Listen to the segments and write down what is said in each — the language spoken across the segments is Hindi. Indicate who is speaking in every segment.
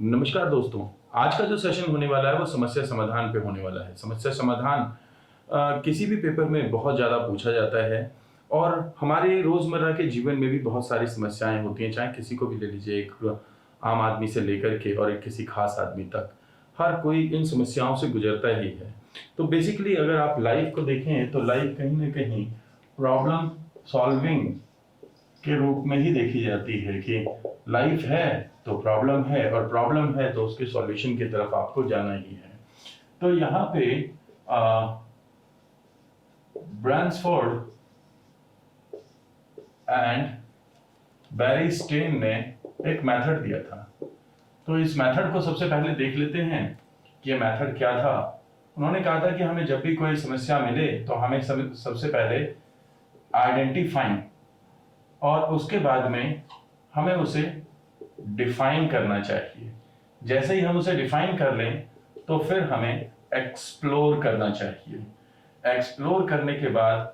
Speaker 1: नमस्कार दोस्तों। आज का जो सेशन होने वाला है वो समस्या समाधान पे होने वाला है। समस्या समाधान किसी भी पेपर में बहुत ज़्यादा पूछा जाता है और हमारे रोज़मर्रा के जीवन में भी बहुत सारी समस्याएं होती हैं, चाहे किसी को भी ले लीजिए, एक आम आदमी से लेकर के और एक किसी खास आदमी तक। हर कोई इन समस्याओं से गुजरता ही है। तो बेसिकली अगर आप लाइफ को देखें तो लाइफ कहीं ना कहीं प्रॉब्लम सॉल्विंग के रूप में ही देखी जाती है कि लाइफ है तो प्रॉब्लम है और प्रॉब्लम है तो उसके सॉल्यूशन की तरफ आपको जाना ही है। तो यहाँ पे ब्रांसफोर्ड एंड बैरिस्टेन ने एक मेथड दिया था। तो इस मेथड को सबसे पहले देख लेते हैं कि ये मेथड क्या था। उन्होंने कहा था कि हमें जब भी कोई समस्या मिले तो हमें सबसे पहले आइडेंटिफाइंग और उसके बाद में हमें उसे डिफाइन करना चाहिए। जैसे ही हम उसे डिफाइन कर लें तो फिर हमें एक्सप्लोर करना चाहिए। एक्सप्लोर करने के बाद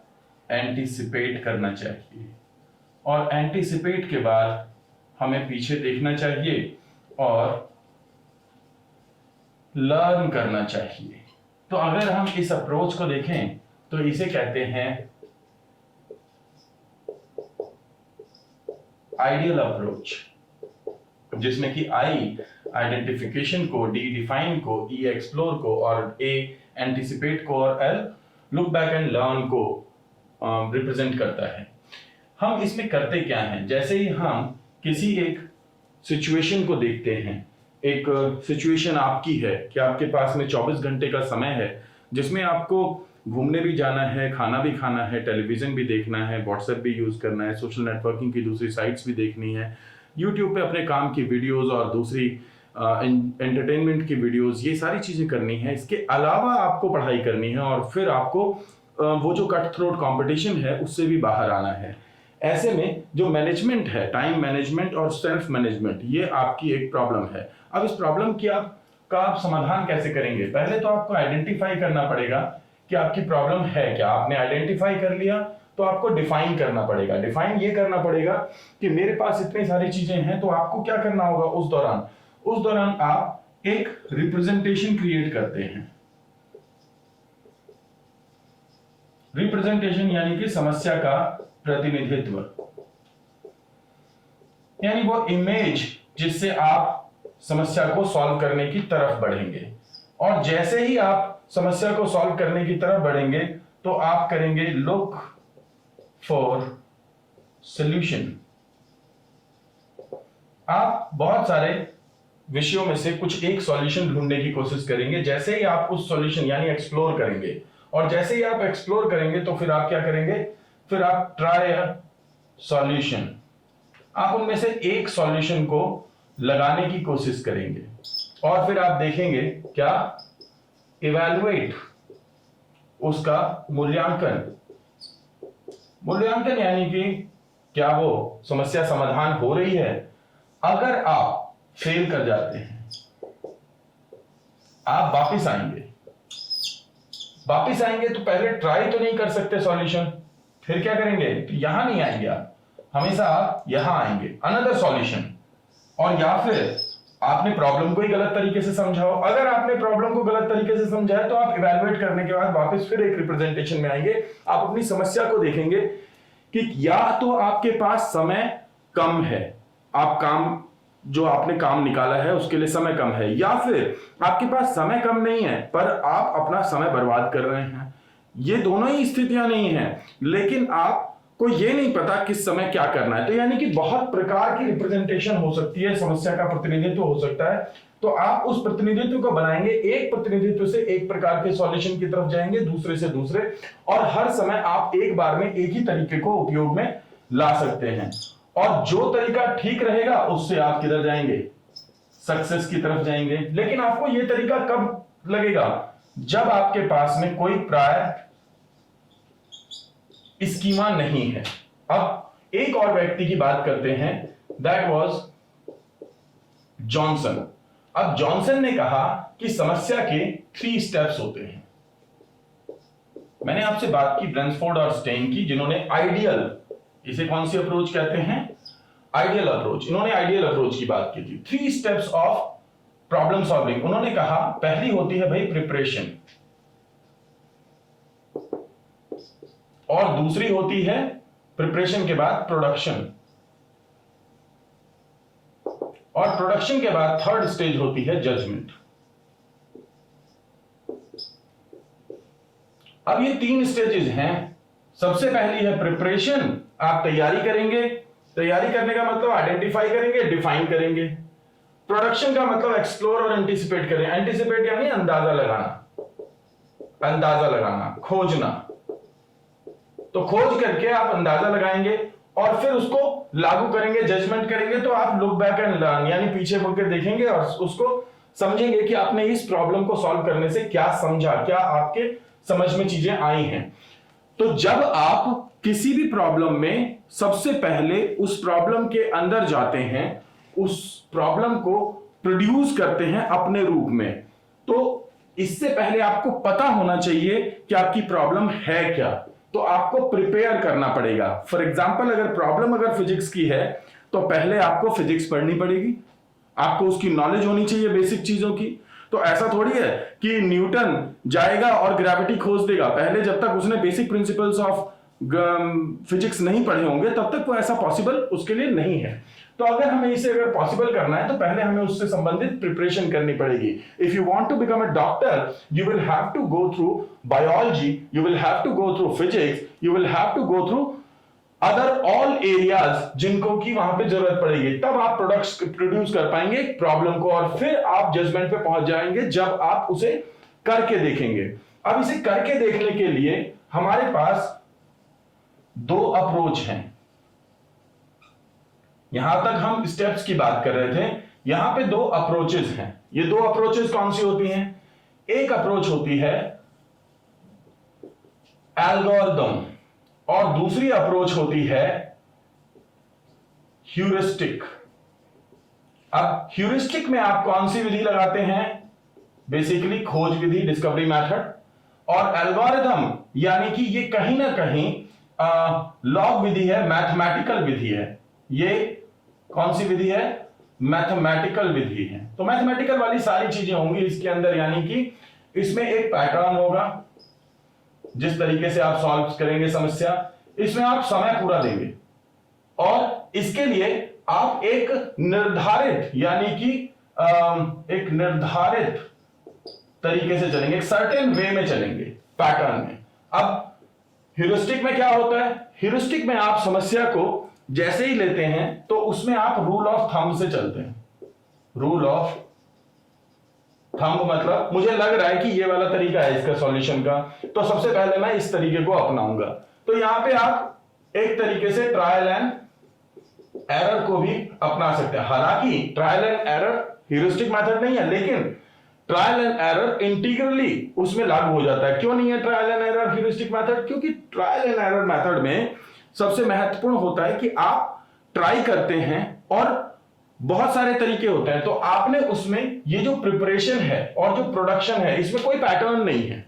Speaker 1: एंटीसिपेट करना चाहिए और एंटीसिपेट के बाद हमें पीछे देखना चाहिए और लर्न करना चाहिए। तो अगर हम इस अप्रोच को देखें तो इसे कहते हैं आइडियल अप्रोच, जिसमें कि आई आइडेंटिफिकेशन को, डी डिफाइन को, ई एक्सप्लोर को और ए एंटिसिपेट को और L look back and learn को रिप्रेजेंट करता है। हम इसमें करते क्या हैं? जैसे ही हम किसी एक सिचुएशन को देखते हैं, एक सिचुएशन आपकी है कि आपके पास में 24 घंटे का समय है जिसमें आपको घूमने भी जाना है, खाना भी खाना है, टेलीविजन भी देखना है, व्हाट्सएप भी यूज करना है, सोशल नेटवर्किंग की दूसरी साइट्स भी देखनी है, यूट्यूब पे अपने काम की वीडियोस और दूसरी एंटरटेनमेंट की वीडियोस, ये सारी चीजें करनी है। इसके अलावा आपको पढ़ाई करनी है और फिर आपको वो जो कट थ्रोट कंपटीशन है उससे भी बाहर आना है। ऐसे में जो मैनेजमेंट है, टाइम मैनेजमेंट और सेल्फ मैनेजमेंट, ये आपकी एक प्रॉब्लम है। अब इस प्रॉब्लम की आप समाधान कैसे करेंगे? पहले तो आपको आइडेंटिफाई करना पड़ेगा कि आपकी प्रॉब्लम है क्या। आपने आइडेंटिफाई कर लिया तो आपको डिफाइन करना पड़ेगा। डिफाइन ये करना पड़ेगा कि मेरे पास इतनी सारी चीजें हैं, तो आपको क्या करना होगा उस दौरान आप एक रिप्रेजेंटेशन क्रिएट करते हैं। रिप्रेजेंटेशन यानी कि समस्या का प्रतिनिधित्व, यानी वो इमेज जिससे आप समस्या को सॉल्व करने की तरफ बढ़ेंगे। और जैसे ही आप समस्या को सॉल्व करने की तरफ बढ़ेंगे तो आप करेंगे लुक फॉर सॉल्यूशन। आप बहुत सारे विषयों में से कुछ एक सॉल्यूशन ढूंढने की कोशिश करेंगे। जैसे ही आप उस सॉल्यूशन यानी एक्सप्लोर करेंगे और जैसे ही आप एक्सप्लोर करेंगे तो फिर आप क्या करेंगे? फिर आप ट्राई अ सॉल्यूशन। आप उनमें से एक सॉल्यूशन को लगाने की कोशिश करेंगे और फिर आप देखेंगे क्या? इवैल्यूएट, उसका मूल्यांकन। मूल्यांकन यानी कि क्या वो समस्या समाधान हो रही है। अगर आप फेल कर जाते हैं, आप वापिस आएंगे तो पहले ट्राई तो नहीं कर सकते सॉल्यूशन, फिर क्या करेंगे? तो यहां नहीं आएंगे, आप हमेशा आप यहां आएंगे, अनदर सॉल्यूशन। और या फिर आपने प्रॉब्लम को ही गलत तरीके से समझा हो। अगर आपने प्रॉब्लम को गलत तरीके से समझा है तो आप इवैल्यूएट करने के बाद वापस फिर एक रिप्रेजेंटेशन में आएंगे। आप अपनी समस्या को देखेंगे कि या तो आपके पास समय कम है, आप काम जो आपने काम निकाला है उसके लिए समय कम है, या फिर आपके पास समय कम नहीं है पर आप अपना समय बर्बाद कर रहे हैं। ये दोनों ही स्थितियां नहीं है, लेकिन आपको ये नहीं पता किस समय क्या करना है। तो यानी कि बहुत प्रकार की रिप्रेजेंटेशन हो सकती है, समस्या का प्रतिनिधित्व हो सकता है। तो आप उस प्रतिनिधित्व को बनाएंगे, एक प्रतिनिधित्व से एक प्रकार के सॉल्यूशन की तरफ जाएंगे, दूसरे से दूसरे, और हर समय आप एक बार में एक ही तरीके को उपयोग में ला सकते हैं। और जो तरीका ठीक रहेगा उससे आप किधर जाएंगे? सक्सेस की तरफ जाएंगे। लेकिन आपको यह तरीका कब लगेगा? जब आपके पास में कोई प्रायर स्कीमा नहीं है। अब एक और व्यक्ति की बात करते हैं, दैट वाज जॉनसन। अब जॉनसन ने कहा कि समस्या के 3 स्टेप्स होते हैं। मैंने आपसे बात की ब्रांसफोर्ड और स्टेन की, जिन्होंने आइडियल, इसे कौन सी अप्रोच कहते हैं? Ideal approach. इन्होंने आइडियल अप्रोच की बात की थी। 3 स्टेप्स ऑफ प्रॉब्लम सॉल्विंग, उन्होंने कहा पहली होती है भाई प्रिपरेशन, और दूसरी होती है प्रिपरेशन के बाद प्रोडक्शन, और प्रोडक्शन के बाद थर्ड स्टेज होती है जजमेंट। अब ये 3 स्टेजेस हैं। सबसे पहली है प्रिपरेशन, आप तैयारी करेंगे, तैयारी करने का मतलब आइडेंटिफाई करेंगे, डिफाइन करेंगे। प्रोडक्शन का मतलब एक्सप्लोर और एंटिसिपेट करें, एंटिसिपेट यानी अंदाजा लगाना, अंदाजा लगाना, खोजना। तो खोज करके आप अंदाजा लगाएंगे और फिर उसको लागू करेंगे, जजमेंट करेंगे। तो आप लुक बैक एंड लर्न यानी पीछे मुड़ के देखेंगे और उसको समझेंगे कि आपने इस प्रॉब्लम को सॉल्व करने से क्या समझा, क्या आपके समझ में चीजें आई हैं। तो जब आप किसी भी प्रॉब्लम में सबसे पहले उस प्रॉब्लम के अंदर जाते हैं, उस प्रॉब्लम को प्रोड्यूस करते हैं अपने रूप में, तो इससे पहले आपको पता होना चाहिए कि आपकी प्रॉब्लम है क्या। तो आपको प्रिपेयर करना पड़ेगा। फॉर एग्जाम्पल अगर प्रॉब्लम अगर फिजिक्स की है तो पहले आपको फिजिक्स पढ़नी पड़ेगी, आपको उसकी नॉलेज होनी चाहिए बेसिक चीजों की। तो ऐसा थोड़ी है कि न्यूटन जाएगा और ग्रेविटी खोज देगा, पहले जब तक उसने बेसिक प्रिंसिपल्स ऑफ फिजिक्स नहीं पढ़े होंगे तब तक वो ऐसा पॉसिबल उसके लिए नहीं है। तो अगर हमें इसे अगर पॉसिबल करना है तो पहले हमें उससे संबंधित प्रिपरेशन करनी पड़ेगी। If you want to become a doctor, you will have to go through biology, you will have to go through physics, you will have to go through other all areas जिनको की वहां पे जरूरत पड़ेगी। तब आप प्रोडक्ट्स प्रोड्यूस कर पाएंगे प्रॉब्लम को, और फिर आप जजमेंट पे पहुंच जाएंगे जब आप उसे करके देखेंगे। अब इसे करके देखने के लिए हमारे पास 2 अप्रोच हैं। यहां तक हम स्टेप्स की बात कर रहे थे, यहां पे 2 अप्रोचेस हैं। ये 2 अप्रोचेस कौन सी होती हैं? एक अप्रोच होती है एल्गोरिथम और दूसरी अप्रोच होती है ह्यूरिस्टिक। अब ह्यूरिस्टिक में आप कौन सी विधि लगाते हैं? बेसिकली खोज विधि, डिस्कवरी मेथड। और एल्गोरिथम यानी कि ये कहीं ना कहीं लॉग विधि है, मैथमेटिकल विधि है। ये कौन सी विधि है? मैथमेटिकल विधि है। तो मैथमेटिकल वाली सारी चीजें होंगी इसके अंदर, यानी कि इसमें एक पैटर्न होगा, जिस तरीके से आप सॉल्व करेंगे समस्या, इसमें आप समय पूरा देंगे और इसके लिए आप एक निर्धारित यानी कि एक निर्धारित तरीके से चलेंगे, एक सर्टेन वे में चलेंगे, पैटर्न में। अब ह्यूरिस्टिक में क्या होता है? ह्यूरिस्टिक में आप समस्या को जैसे ही लेते हैं तो उसमें आप रूल ऑफ थंब से चलते हैं। रूल ऑफ थंब मतलब मुझे लग रहा है कि ये वाला तरीका है इसका सॉल्यूशन का, तो सबसे पहले मैं इस तरीके को अपनाऊंगा। तो यहां पे आप एक तरीके से ट्रायल एंड एरर को भी अपना सकते हैं। हालांकि trial and error heuristic method नहीं है, लेकिन ट्रायल एंड एरर इंटीग्रली उसमें लागू हो जाता है। क्यों नहीं है trial and error heuristic method? क्योंकि ट्रायल एंड एरर मेथड में सबसे महत्वपूर्ण होता है कि आप ट्राई करते हैं और बहुत सारे तरीके होते हैं, तो आपने उसमें ये जो प्रिपरेशन है और जो प्रोडक्शन है इसमें कोई पैटर्न नहीं है।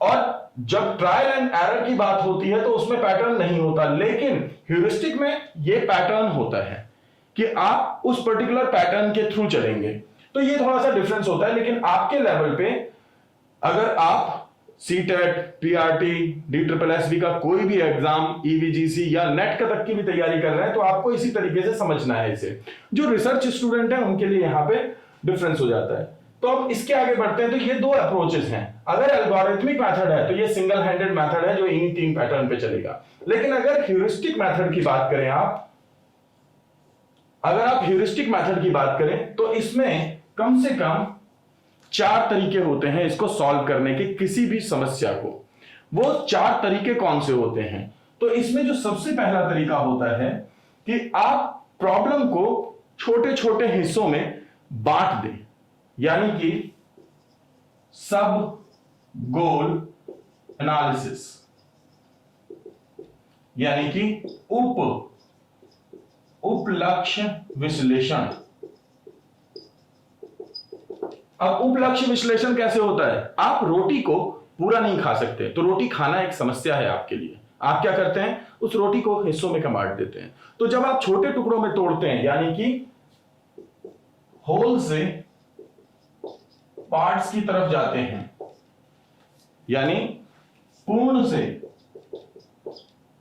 Speaker 1: और जब ट्रायल एंड एरर की बात होती है तो उसमें पैटर्न नहीं होता, लेकिन ह्यूरिस्टिक में ये पैटर्न होता है कि आप उस पर्टिकुलर पैटर्न के थ्रू चलेंगे। तो ये थोड़ा सा डिफरेंस होता है। लेकिन आपके लेवल पे अगर आप सीटेट, पीआरटी, DSSB का कोई भी एग्जाम, EVGC या नेट का तक की भी तैयारी कर रहे हैं तो आपको इसी तरीके से समझना है इसे। जो रिसर्च स्टूडेंट है उनके लिए यहाँ पे डिफरेंस हो जाता है। तो अब इसके आगे बढ़ते हैं। तो ये 2 अप्रोचेस हैं। अगर एल्गोरिथमिक मेथड है तो ये सिंगल हैंडेड मेथड है जो इन्हीं 3 पैटर्न पे चलेगा। लेकिन अगर ह्यूरिस्टिक मेथड की बात करें अगर आप ह्यूरिस्टिक मेथड की बात करें तो इसमें कम से कम 4 तरीके होते हैं इसको सॉल्व करने के, किसी भी समस्या को। वो 4 तरीके कौन से होते हैं? तो इसमें जो सबसे पहला तरीका होता है कि आप प्रॉब्लम को छोटे छोटे हिस्सों में बांट दें, यानी कि सब गोल एनालिसिस, यानी कि उप लक्ष्य विश्लेषण। अब उप लक्ष्य विश्लेषण कैसे होता है? आप रोटी को पूरा नहीं खा सकते, तो रोटी खाना एक समस्या है आपके लिए। आप क्या करते हैं? उस रोटी को हिस्सों में बांट देते हैं। तो जब आप छोटे टुकड़ों में तोड़ते हैं, यानी कि होल से पार्ट्स की तरफ जाते हैं, यानी पूर्ण से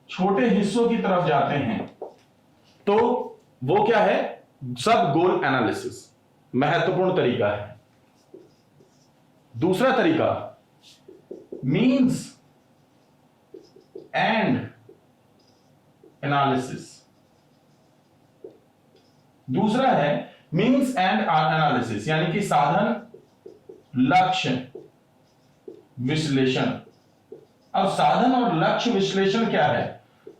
Speaker 1: छोटे हिस्सों की तरफ जाते हैं, तो वो क्या है? सब गोल एनालिसिस महत्वपूर्ण तरीका है। दूसरा तरीका मीन्स एंड एनालिसिस। दूसरा है मीन्स एंड एनालिसिस, यानी कि साधन लक्ष्य विश्लेषण। अब साधन और लक्ष्य विश्लेषण क्या है?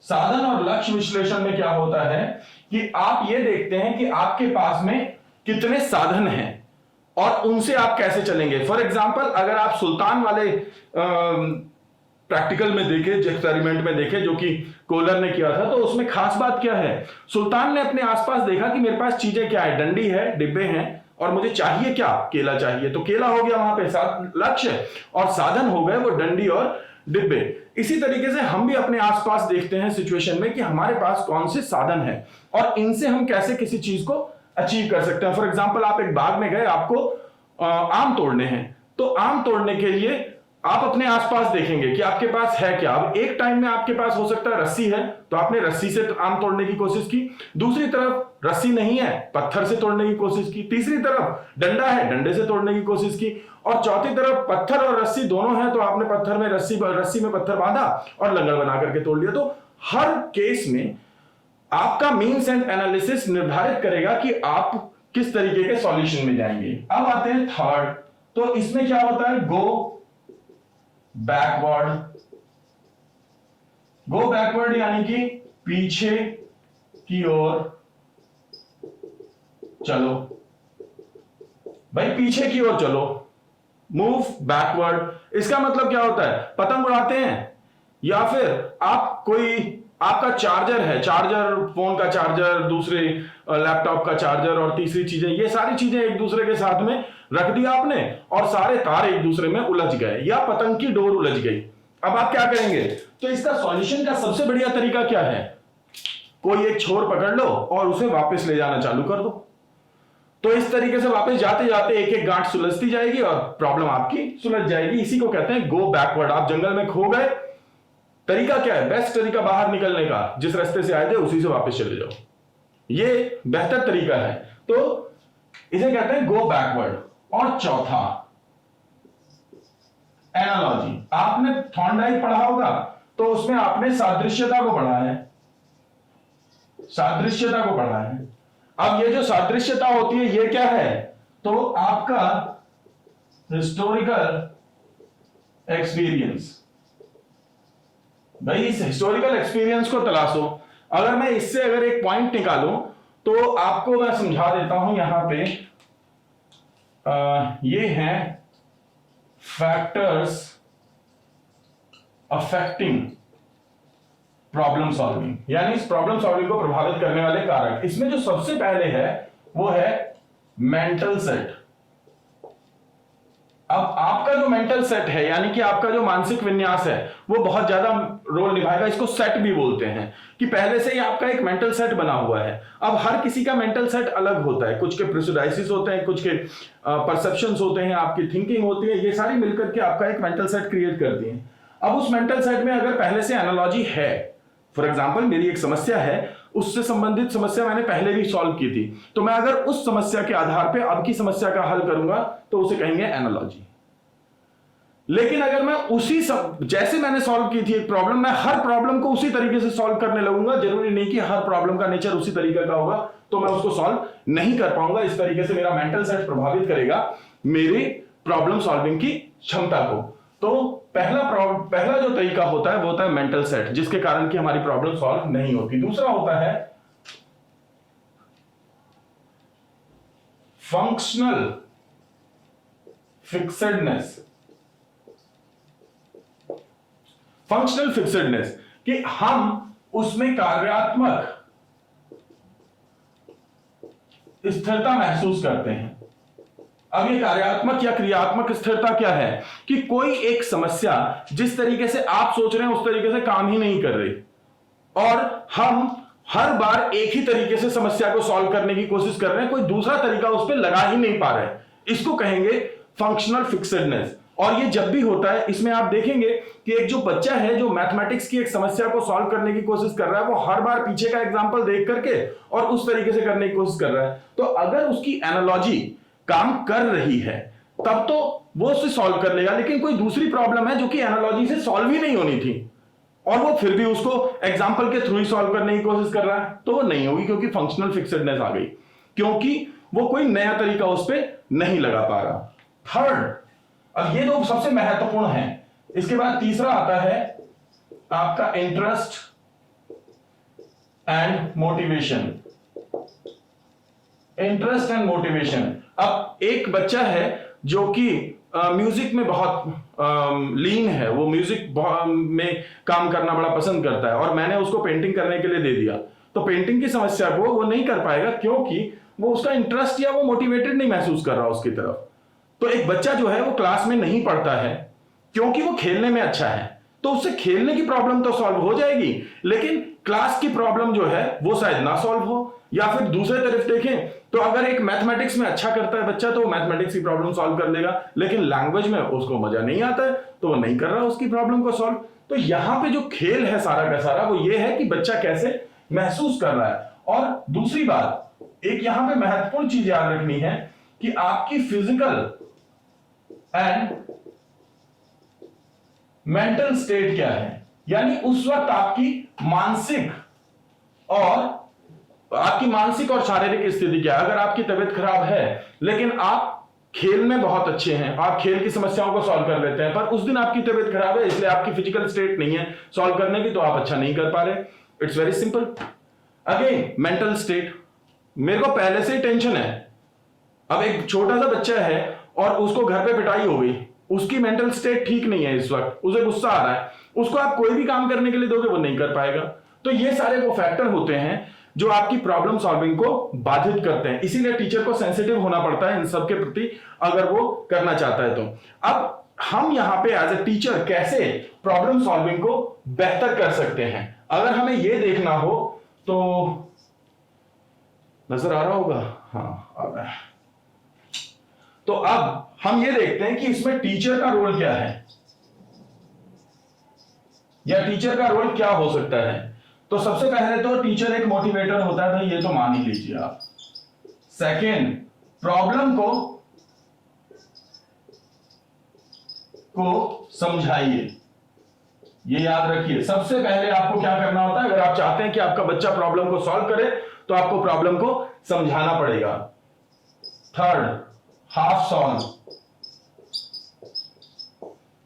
Speaker 1: साधन और लक्ष्य विश्लेषण में क्या होता है कि आप ये देखते हैं कि आपके पास में कितने साधन हैं और उनसे आप कैसे चलेंगे। फॉर एग्जाम्पल, अगर आप सुल्तान वाले प्रैक्टिकल में देखें, एक्सपेरिमेंट में देखें जो कि कोहलर ने किया था, तो उसमें खास बात क्या है? सुल्तान ने अपने आसपास देखा कि मेरे पास चीजें क्या है, डंडी है, डिब्बे हैं, और मुझे चाहिए क्या? केला चाहिए। तो केला हो गया वहां पे लक्ष्य, और साधन हो गए वो डंडी और डिब्बे। इसी तरीके से हम भी अपने आसपास देखते हैं सिचुएशन में कि हमारे पास कौन से साधन हैं और इनसे हम कैसे किसी चीज को अचीव कर सकते हैं। फॉर एग्जाम्पल, आप एक बाग में गए, आपको आम तोड़ने हैं, तो आम तोड़ने के लिए आप अपने आसपास देखेंगे कि आपके पास है क्या। अब एक टाइम में आपके पास हो सकता है रस्सी है, तो आपने रस्सी से आम तोड़ने की कोशिश की। दूसरी तरफ रस्सी नहीं है, पत्थर से तोड़ने की कोशिश की। तीसरी तरफ डंडा है, डंडे से तोड़ने की कोशिश की। और चौथी तरफ पत्थर और रस्सी दोनों है, तो आपने पत्थर में रस्सी में पत्थर बांधा और लंगर बना करके तोड़ लिया। तो हर केस में आपका मीन्स एंड एनालिसिस निर्धारित करेगा कि आप किस तरीके के सॉल्यूशन में जाएंगे। अब आते हैं थर्ड। तो इसमें क्या होता है? गो बैकवर्ड। गो बैकवर्ड यानी कि पीछे की ओर चलो। भाई पीछे की ओर चलो, मूव बैकवर्ड। इसका मतलब क्या होता है? पतंग उड़ाते हैं, या फिर आप आपका चार्जर है, फोन का चार्जर, दूसरे लैपटॉप का चार्जर और तीसरी चीजें, ये सारी चीजें एक दूसरे के साथ में रख दिया आपने और सारे तार एक दूसरे में उलझ गए, या पतंग की डोर उलझ गई। अब आप क्या करेंगे? तो इसका सॉल्यूशन का सबसे बढ़िया तरीका क्या है? कोई एक छोर पकड़ लो और उसे वापस ले जाना चालू कर दो। तो इस तरीके से वापस जाते जाते एक एक गांठ सुलझती जाएगी और प्रॉब्लम आपकी सुलझ जाएगी। इसी को कहते हैं गो बैकवर्ड। आप जंगल में खो गए, तरीका क्या है? बेस्ट तरीका बाहर निकलने का, जिस रास्ते से आए थे उसी से वापस चले जाओ, ये बेहतर तरीका है। तो इसे कहते हैं गो बैकवर्ड। और चौथा एनालॉजी। आपने थॉर्नडाइक पढ़ा होगा, तो उसमें आपने सादृश्यता को पढ़ा है, सादृश्यता को पढ़ा है। अब ये जो सादृश्यता होती है, ये क्या है? तो आपका हिस्टोरिकल एक्सपीरियंस। भाई इस हिस्टोरिकल एक्सपीरियंस को तलाशो। अगर मैं इससे अगर एक पॉइंट निकालूं, तो आपको मैं समझा देता हूं। यहां पे ये हैं फैक्टर्स अफेक्टिंग प्रॉब्लम सॉल्विंग, यानी इस प्रॉब्लम सॉल्विंग को प्रभावित करने वाले कारक। इसमें जो सबसे पहले है वो है मेंटल सेट। अब आपका जो मेंटल सेट है, यानी कि आपका जो मानसिक विन्यास है, वो बहुत ज्यादा रोल निभाएगा। इसको सेट भी बोलते हैं कि पहले से ही आपका एक मेंटल सेट बना हुआ है। अब हर किसी का मेंटल सेट अलग होता है, कुछ के प्रेजुडाइसिस होते हैं, कुछ के परसेप्शंस होते हैं, आपकी थिंकिंग होती है, ये सारी मिलकर के आपका एक मेंटल सेट क्रिएट करती है। अब उस मेंटल सेट में अगर पहले से एनालॉजी है, फॉर एग्जाम्पल मेरी एक समस्या है, उससे संबंधित समस्या मैंने पहले भी सॉल्व की थी, तो मैं अगर उस समस्या के आधार पे अब की समस्या का हल करूंगा तो उसे कहेंगे एनालॉजी। लेकिन अगर मैं जैसे मैंने सॉल्व की थी एक प्रॉब्लम, मैं हर प्रॉब्लम को उसी तरीके से सॉल्व करने लगूंगा, जरूरी नहीं कि हर प्रॉब्लम का नेचर उसी तरीके का होगा, तो मैं उसको सॉल्व नहीं कर पाऊंगा। इस तरीके से मेरा मेंटल सेट प्रभावित करेगा मेरी प्रॉब्लम सॉल्विंग की क्षमता को। तो पहला जो तरीका होता है वो होता है मेंटल सेट, जिसके कारण कि हमारी प्रॉब्लम सॉल्व नहीं होती। दूसरा होता है फंक्शनल फिक्सेडनेस। फंक्शनल फिक्सेडनेस कि हम उसमें कार्यात्मक स्थिरता महसूस करते हैं। अब ये कार्यात्मक या क्रियात्मक स्थिरता क्या है? कि कोई एक समस्या जिस तरीके से आप सोच रहे हैं उस तरीके से काम ही नहीं कर रही, और हम हर बार एक ही तरीके से समस्या को सॉल्व करने की कोशिश कर रहे हैं, कोई दूसरा तरीका उस पर लगा ही नहीं पा रहे। इसको कहेंगे फंक्शनल फिक्सेडनेस। और ये जब भी होता है, इसमें आप देखेंगे कि एक जो बच्चा है जो मैथमेटिक्स की एक समस्या को सॉल्व करने की कोशिश कर रहा है, वो हर बार पीछे का एग्जांपल देख करके और उस तरीके से करने की कोशिश कर रहा है। तो अगर उसकी एनालॉजी काम कर रही है तब तो वो उसे सॉल्व कर लेगा, लेकिन कोई दूसरी प्रॉब्लम है जो कि एनालॉजी से सॉल्व ही नहीं होनी थी और वो फिर भी उसको एग्जाम्पल के थ्रू ही सॉल्व करने की कोशिश कर रहा है, तो वो नहीं होगी, क्योंकि फंक्शनल फिक्सेडनेस आ गई, क्योंकि वो कोई नया तरीका उस पर नहीं लगा पा रहा। थर्ड, अब ये दो सबसे महत्वपूर्ण है। इसके बाद तीसरा आता है आपका interest and motivation. Interest and motivation. अब एक बच्चा है जो कि म्यूजिक में बहुत लीन है, वो म्यूजिक में काम करना बड़ा पसंद करता है और मैंने उसको पेंटिंग करने के लिए दे दिया, तो पेंटिंग की समस्या को वो नहीं कर पाएगा क्योंकि वो उसका इंटरेस्ट या वो मोटिवेटेड नहीं महसूस कर रहा उसकी तरफ। तो एक बच्चा जो है वो क्लास में नहीं पढ़ता है क्योंकि वो खेलने में अच्छा है, तो उससे खेलने की प्रॉब्लम तो सॉल्व हो जाएगी, लेकिन क्लास की प्रॉब्लम जो है वो शायद ना सॉल्व हो। या फिर दूसरे तरफ देखें तो अगर एक मैथमेटिक्स में अच्छा करता है बच्चा तो वो मैथमेटिक्स की प्रॉब्लम सॉल्व कर लेगा, लेकिन लैंग्वेज में उसको मजा नहीं आता है तो वो नहीं कर रहा उसकी प्रॉब्लम को सॉल्व। तो यहां पे जो खेल है सारा का सारा वो ये है कि बच्चा कैसे महसूस कर रहा है। और दूसरी बात, एक यहां पे महत्वपूर्ण चीज याद रखनी है कि आपकी फिजिकल एंड मेंटल स्टेट क्या है, यानी उस वक्त आपकी मानसिक और शारीरिक स्थिति क्या है। अगर आपकी तबीयत खराब है लेकिन आप खेल में बहुत अच्छे हैं, आप खेल की समस्याओं को सॉल्व कर लेते हैं, पर उस दिन आपकी तबीयत खराब है इसलिए आपकी फिजिकल स्टेट नहीं है सॉल्व करने की, तो आप अच्छा नहीं कर पा रहे। It's very simple. Again mental state, मेरे को पहले से ही टेंशन है। अब एक छोटा सा बच्चा है और उसको घर पे पिटाई हो गई, उसकी मेंटल स्टेट ठीक नहीं है इस वक्त, उसे गुस्सा आ रहा है, उसको आप कोई भी काम करने के लिए दोगे वो नहीं कर पाएगा। तो ये सारे वो फैक्टर होते हैं जो आपकी प्रॉब्लम सॉल्विंग को बाधित करते हैं, इसीलिए टीचर को सेंसिटिव होना पड़ता है इन सब के प्रति अगर वो करना चाहता है तो। अब हम यहां पे एज ए टीचर कैसे प्रॉब्लम सॉल्विंग को बेहतर कर सकते हैं, अगर हमें ये देखना हो तो नजर आ रहा होगा, हाँ आ रहा है। तो अब हम ये देखते हैं कि इसमें टीचर का रोल क्या है या टीचर का रोल क्या हो सकता है। तो सबसे पहले तो टीचर एक मोटिवेटर होता है, भाई ये तो मान ही लीजिए आप। सेकेंड, प्रॉब्लम को समझाइए, ये याद रखिए। सबसे पहले आपको क्या करना होता है, अगर आप चाहते हैं कि आपका बच्चा प्रॉब्लम को सॉल्व करे तो आपको प्रॉब्लम को समझाना पड़ेगा। थर्ड, हाफ सॉल्व,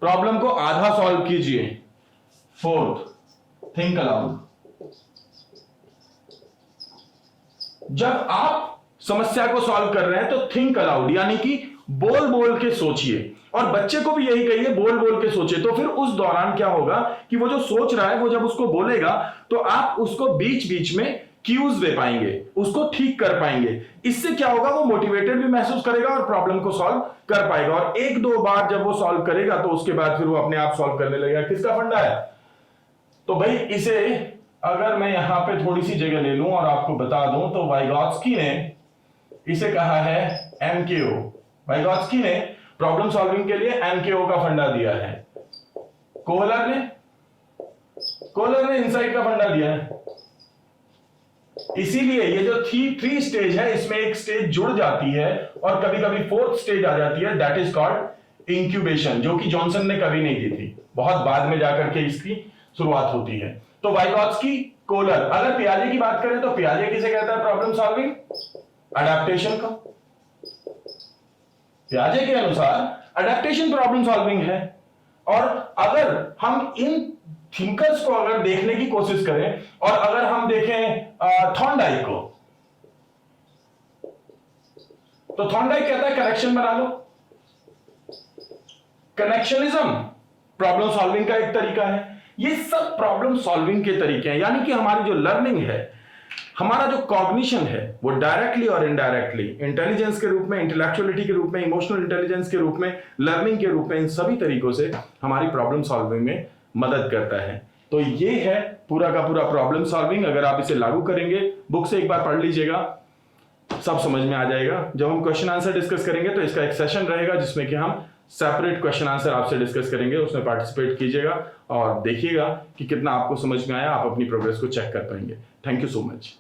Speaker 1: प्रॉब्लम को आधा सॉल्व कीजिए। फोर्थ, थिंक अलाउड, जब आप समस्या को सॉल्व कर रहे हैं तो थिंक अलाउड यानी कि बोल बोल के सोचिए, और बच्चे को भी यही कहिए बोल बोल के सोचिए। तो फिर उस दौरान क्या होगा कि वो जो सोच रहा है वो जब उसको बोलेगा तो आप उसको बीच बीच में क्यूज दे पाएंगे, उसको ठीक कर पाएंगे। इससे क्या होगा, वो मोटिवेटेड भी महसूस करेगा और प्रॉब्लम को सॉल्व कर पाएगा। और एक दो बार जब वो सॉल्व करेगा तो उसके बाद फिर वो अपने आप सॉल्व करने लगेगा। किसका फंडा है, तो भाई इसे अगर मैं यहां पे थोड़ी सी जगह ले लूं और आपको बता दूं तो वाइगॉत्स्की ने इसे कहा है एमकेओ। वाइगॉत्स्की ने प्रॉब्लम सॉल्विंग के लिए एमकेओ का फंडा दिया है। कोहलर ने इनसाइट का फंडा दिया है। इसीलिए ये जो थ्री स्टेज है इसमें एक स्टेज जुड़ जाती है और कभी कभी फोर्थ स्टेज आ जाती है, दैट इज कॉल्ड इंक्यूबेशन, जो कि जॉनसन ने कभी नहीं दी थी, बहुत बाद में जाकर के इसकी शुरुआत होती है। तो वाइगॉत्स्की, कोहलर। अगर पियाजे की बात करें तो पियाजे किसे कहता है प्रॉब्लम सॉल्विंग, अडेप्टेशन का। पियाजे के अनुसार अडेप्टेशन प्रॉब्लम सॉल्विंग है। और अगर हम इन थिंकर्स को अगर देखने की कोशिश करें और अगर हम देखें थॉर्नडाइक को, तो थॉर्नडाइक कहता है कनेक्शन बना लो। कनेक्शनिज्म प्रॉब्लम सॉल्विंग का एक तरीका है। ये सब प्रॉब्लम सॉल्विंग के तरीके हैं, यानी कि हमारी जो लर्निंग है, हमारा जो कॉग्निशन है, वो डायरेक्टली और इनडायरेक्टली इंटेलिजेंस के रूप में, इंटेलेक्चुअलिटी के रूप में, इमोशनल इंटेलिजेंस के रूप में, लर्निंग के रूप में, इन सभी तरीकों से हमारी प्रॉब्लम सॉल्विंग में मदद करता है। तो ये है पूरा का पूरा प्रॉब्लम सॉल्विंग। अगर आप इसे लागू करेंगे, बुक से एक बार पढ़ लीजिएगा, सब समझ में आ जाएगा। जब हम क्वेश्चन आंसर डिस्कस करेंगे तो इसका एक सेशन रहेगा जिसमें कि हम सेपरेट क्वेश्चन आंसर आपसे डिस्कस करेंगे, उसमें पार्टिसिपेट कीजिएगा और देखिएगा कि कितना आपको समझ में आया, आप अपनी प्रोग्रेस को चेक कर पाएंगे। Thank you so much.